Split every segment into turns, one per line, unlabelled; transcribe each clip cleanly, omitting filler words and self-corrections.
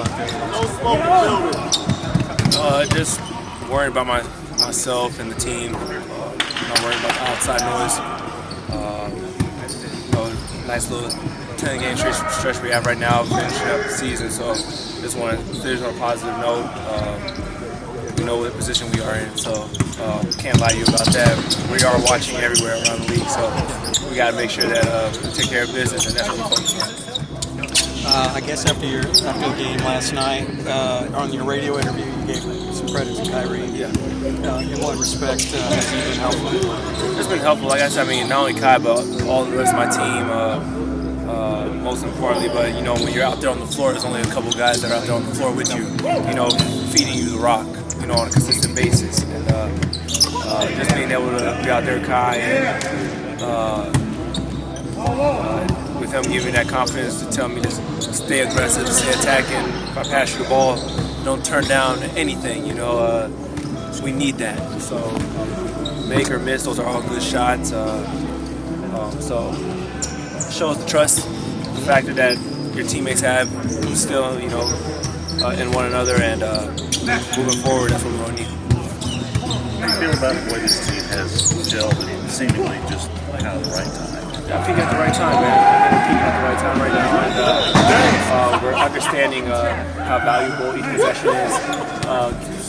out there?
Just worrying about myself and the team. I'm worried about the outside noise. Nice little 10-game stretch we have right now, finishing up the season. So just want to finish on a positive note. We know what position we are in, so can't lie to you about that. We are watching everywhere around the league, so we got to make sure that we take care of business, and that's what we focus on.
I guess after the game last night, on your radio interview, you gave some credit to Kyrie.
Yeah.
In what respect has he been helpful?
It's been helpful. Like I said, I mean, not only Kai, but all the rest of my team. Most importantly, but when you're out there on the floor, there's only a couple guys that are out there on the floor with you. Feeding you the rock. On a consistent basis, and just being able to be out there with Kai and with him giving me that confidence to tell me to stay aggressive, stay attacking. If I pass you the ball, don't turn down anything. We need that. So make or miss, those are all good shots. So it shows the trust, the factor that your teammates have still, in one another, and moving forward, that's what we're going to need.
How do you feel about the way this team has gelled and seemingly just out of the right time?
Yeah, peaking at the right time, man. We're peaking at the right time right now, and we're understanding how valuable each possession is,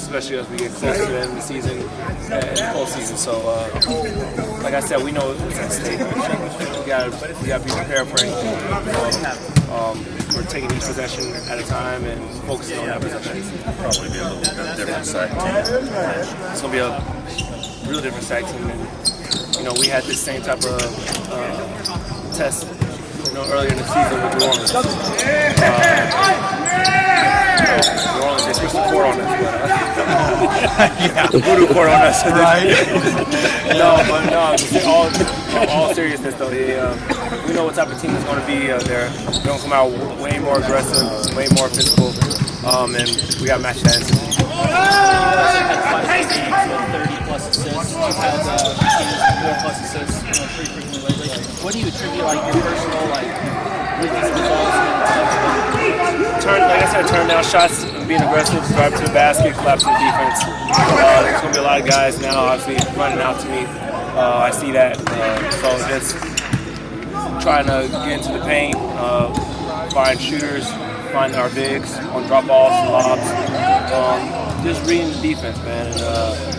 especially as we get closer to the end of the season and the postseason. So, like I said, we know what's at stake. We got to be prepared for anything. We're taking each possession at a time and focusing on that possession.
Probably be a little bit different SAC team.
It's going to be a real different SAC team. And, we had this same type of test, earlier in the season with New Orleans. New Orleans, they switched the court on us. The voodoo court on us.
Right.
all seriousness though, we know what type of team it's going to be. They're going to come out way more aggressive, way more physical, and we got to match that into.
You guys have had 5 games with 30-plus assists. You've had teams with 4-plus assists, pretty frequently lately. What do you attribute, your personal, with these results?
Like I said, turn down shots, being aggressive, drive to the basket, collapse the defense. There's going to be a lot of guys now, obviously, running out to me. I see that. So just trying to get into the paint, find shooters, find our bigs on drop-offs, lobs. Just reading the defense, man. And,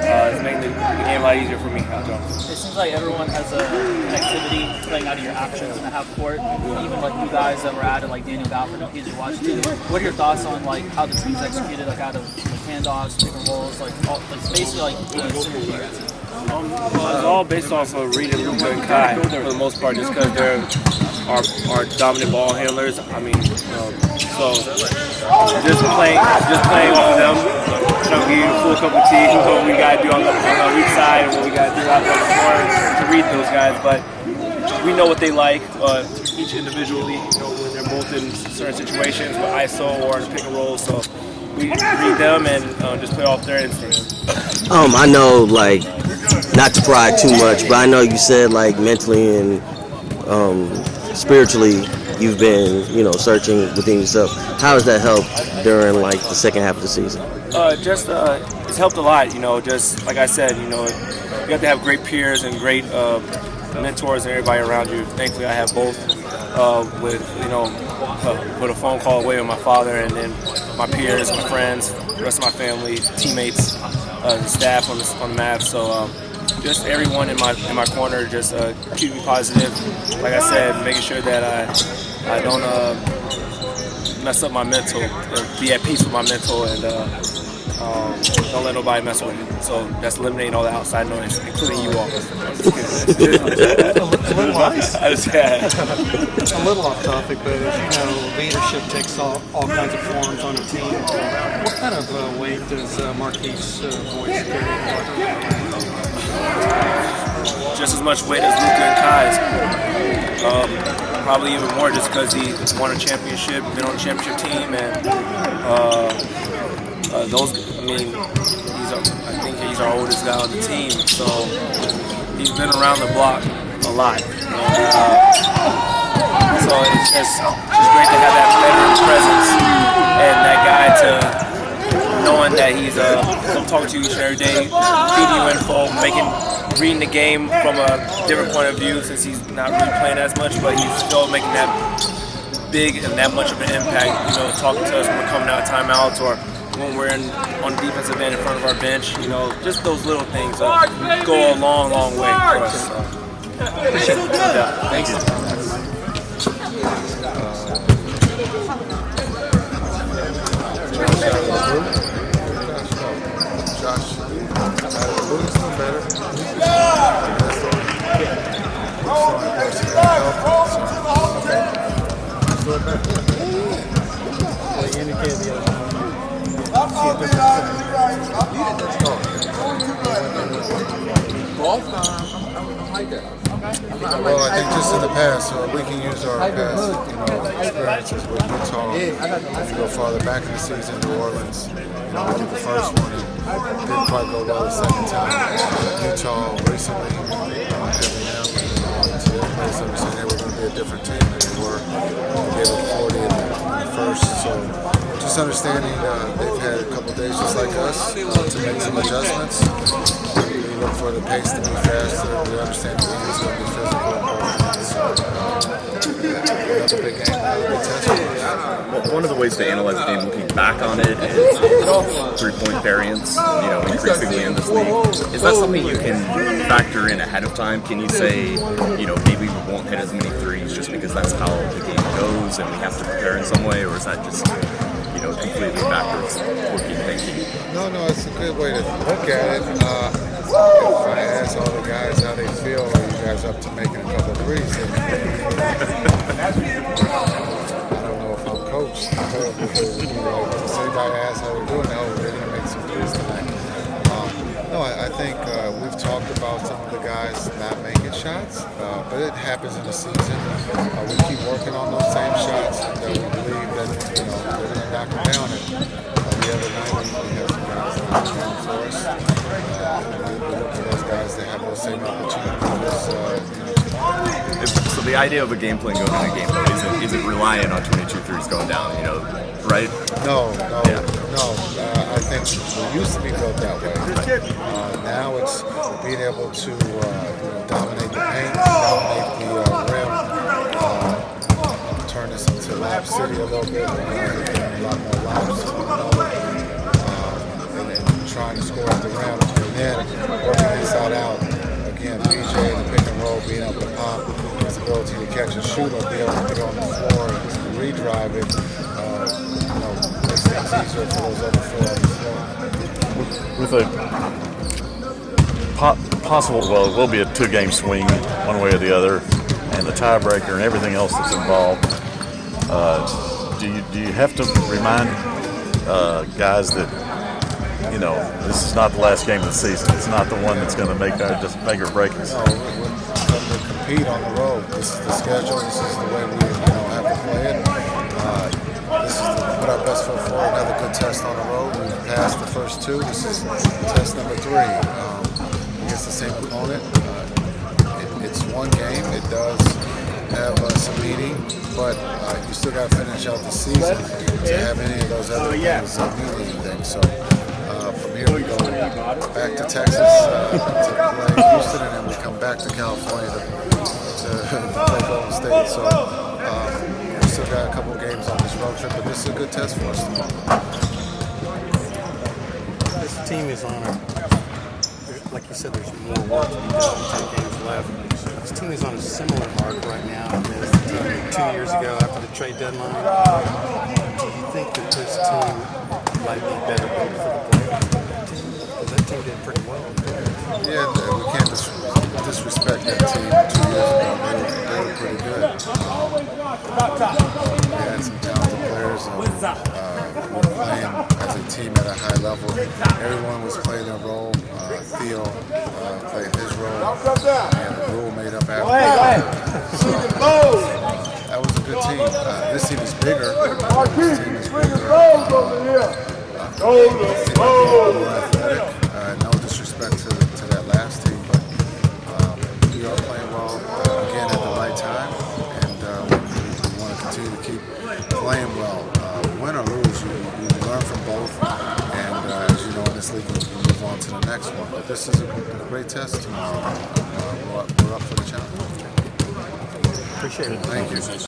it's making the game a lot easier for me out there.
It seems like everyone has an activity playing out of your actions in the half court. Even you guys that were added, like Daniel Galford and PJ Washington. What are your thoughts on how the team's executed, out of handoffs, pick and rolls, basically synergy?
It's all based off of Reed and Luka and Kai for the most part, just because they're our dominant ball handlers. I mean, so just playing off of them. Give you a full cup of tea, what we got to do on the weak side and what we got to do out there on the floor to read those guys. But we know what they like, each individually, when they're both in certain situations with ISO or in pick and roll. So we read them and just play off their instincts.
I know, not to pry too much, but I know you said, mentally and spiritually, you've been, searching within yourself. How has that helped during, the second half of the season?
It's helped a lot, just like I said, you have to have great peers and great mentors and everybody around you. Thankfully, I have both with a phone call away with my father and then my peers, my friends, the rest of my family, teammates, the staff on the Mavs. So just everyone in my corner just keep me positive. Like I said, making sure that I don't mess up my mental, be at peace with my mental, and don't let nobody mess with it. So that's eliminating all the outside noise, including you all.
A little off topic, but leadership takes all kinds of forms on a team. What kind of weight does Marquis' voice carry?
Just as much weight as Luka and Kai's. Probably even more, just because he won a championship, been on a championship team, and I think he's our oldest guy on the team, so he's been around the block a lot. So it's just great to have that veteran presence that he's talking to you each and every day, feeding you info, reading the game from a different point of view since he's not really playing as much, but he's still making that big and that much of an impact, you know, talking to us when we're coming out of timeouts or when we're on the defensive end in front of our bench, you know, just those little things go a long, long way for us. So. Yeah, thanks.
Josh, Louis doing better.
They indicated the other time.
Well, I think just in the past, we can use our past, experiences with Utah. If you go farther back in the season, New Orleans, we did the first one and didn't quite go well the second time. Utah recently, having them to their place, we said they were going to be a different team than they were. They gave up 40 in the first, so just understanding they've had a couple days just like us to make some adjustments. We look for the pace to be faster. We understand the game is going to be physical. Another big game, another big test for us.
Well, one of the ways to analyze the game looking back on it is three-point variance, increasingly in this league. Is that something you can factor in ahead of time? Can you say, maybe we won't hit as many threes just because that's how the game goes and we have to prepare in some way, or is that just completely backwards looking thinking?
No, it's a good way to look at it. If I ask all the guys how they feel, are you guys up to making a couple of threes? I don't know if I'm coached. If anybody asks how they're doing, they're going to make some threes tonight. I think we've talked about some of the guys not making shots, but it happens in the season. We keep working on those same shots that we believe that they're going to knock them down. And the other night we have some guys knock them down for us. We look for those guys to have those same opportunities.
So the idea of a game plan going in a game isn't reliant on 22 threes going down, right?
No. I think we used to be built that way. Now it's being able to dominate the paint, dominate the rim, turn this into Lob City a little bit, a lot more lobs, and trying to score at the rim, and then working inside out. Again, PJ in the pick and roll, being able to pop, his ability to catch and shoot, or be able to put it on the floor and redrive it. Makes things easier for those other four on the floor.
With a possible, it will be a two-game swing one way or the other, and the tiebreaker and everything else that's involved. Do you have to remind guys that this is not the last game of the season? It's not the one that's going to make or break us.
No, we're going to compete on the road. This is the schedule. This is the way we have to play it. This is to put our best foot forward. Another good test on the road. We've passed the first two. This is test number 3 against the same opponent. It's one game. It does have some meaning, but you still got to finish out the season to have any of those other things mean anything. So from here we go back to Texas to play Houston, and then we come back to California to play Golden State. So we still got a couple games on this road trip, but this is a good test for us tomorrow.
This team is on like you said, there's more work to be done, 10 games left. This team is on a similar mark right now as the team 2 years ago after the trade deadline. Do you think that this team might be better built for the playoff team? Because that team did pretty well.
Yeah, we can't disrespect that team 2 years ago. They were pretty good. They had some talented players. We were playing as a team at a high level. Everyone was playing their role. Theo played his role, and the rule made up after. So, that was a good team. This team is bigger. This team is bigger. More athletic. No disrespect to that last team, but we are playing well again at the right time, and we want to continue to keep playing well. Win or lose, you learn from both, and as you on to the next one. But this is a great test tomorrow. We're up for the challenge.
Appreciate it.
Thank you.